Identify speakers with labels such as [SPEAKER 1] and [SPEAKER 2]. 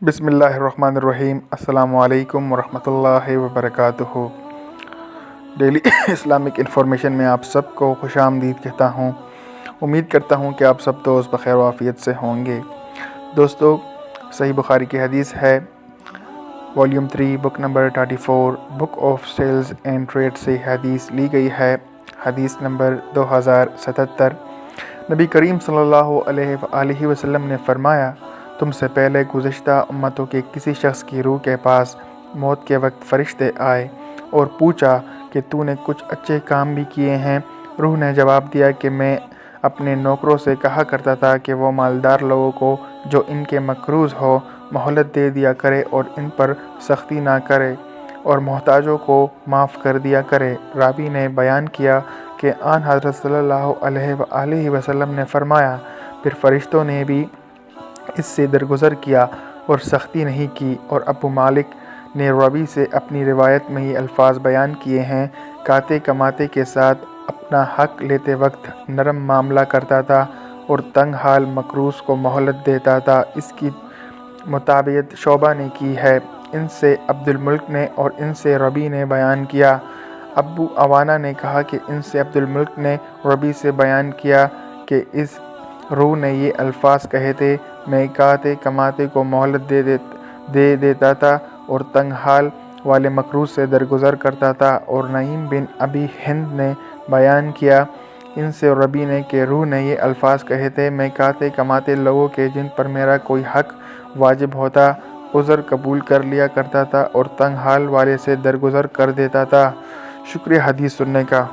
[SPEAKER 1] بسم اللہ الرحمن الرحیم۔ السلام علیکم ورحمۃ اللہ وبرکاتہ۔ ڈیلی اسلامک انفارمیشن میں آپ سب کو خوش آمدید کہتا ہوں۔ امید کرتا ہوں کہ آپ سب دوست بخیر و عافیت سے ہوں گے۔ دوستو، صحیح بخاری کی حدیث ہے، volume 3 book number 34 book of sales and trade سے حدیث لی گئی ہے۔ حدیث نمبر 2077۔ نبی کریم صلی اللہ علیہ وآلہ وسلم نے فرمایا، تم سے پہلے گزشتہ امتوں کے کسی شخص کی روح کے پاس موت کے وقت فرشتے آئے اور پوچھا کہ تو نے کچھ اچھے کام بھی کیے ہیں؟ روح نے جواب دیا کہ میں اپنے نوکروں سے کہا کرتا تھا کہ وہ مالدار لوگوں کو جو ان کے مقروض ہو مہلت دے دیا کرے اور ان پر سختی نہ کرے اور محتاجوں کو معاف کر دیا کرے۔ راوی نے بیان کیا کہ آن حضرت صلی اللہ علیہ وآلہ وسلم نے فرمایا، پھر فرشتوں نے بھی اس سے درگزر کیا اور سختی نہیں کی۔ اور ابو مالک نے راوی سے اپنی روایت میں یہ الفاظ بیان کیے ہیں، کاتے کماتے کے ساتھ اپنا حق لیتے وقت نرم معاملہ کرتا تھا اور تنگ حال مقروض کو مہلت دیتا تھا۔ اس کی مطابعت شعبہ نے کی ہے، ان سے عبد الملک نے اور ان سے ربی نے بیان کیا۔ ابو عوانہ نے کہا کہ ان سے عبد الملک نے ربی سے بیان کیا کہ اس روح نے یہ الفاظ کہے تھے، میں کاتے کماتے کو مہلت دے دیتا تھا اور تنگ حال والے مقروض سے درگزر کرتا تھا۔ اور نعیم بن ابی ہند نے بیان کیا ان سے ربی نے کہ روح نے یہ الفاظ کہے تھے، میں کاتے کماتے لوگوں کے جن پر میرا کوئی حق واجب ہوتا عذر قبول کر لیا کرتا تھا اور تنگ حال والے سے درگزر کر دیتا تھا۔ شکریہ حدیث سننے کا۔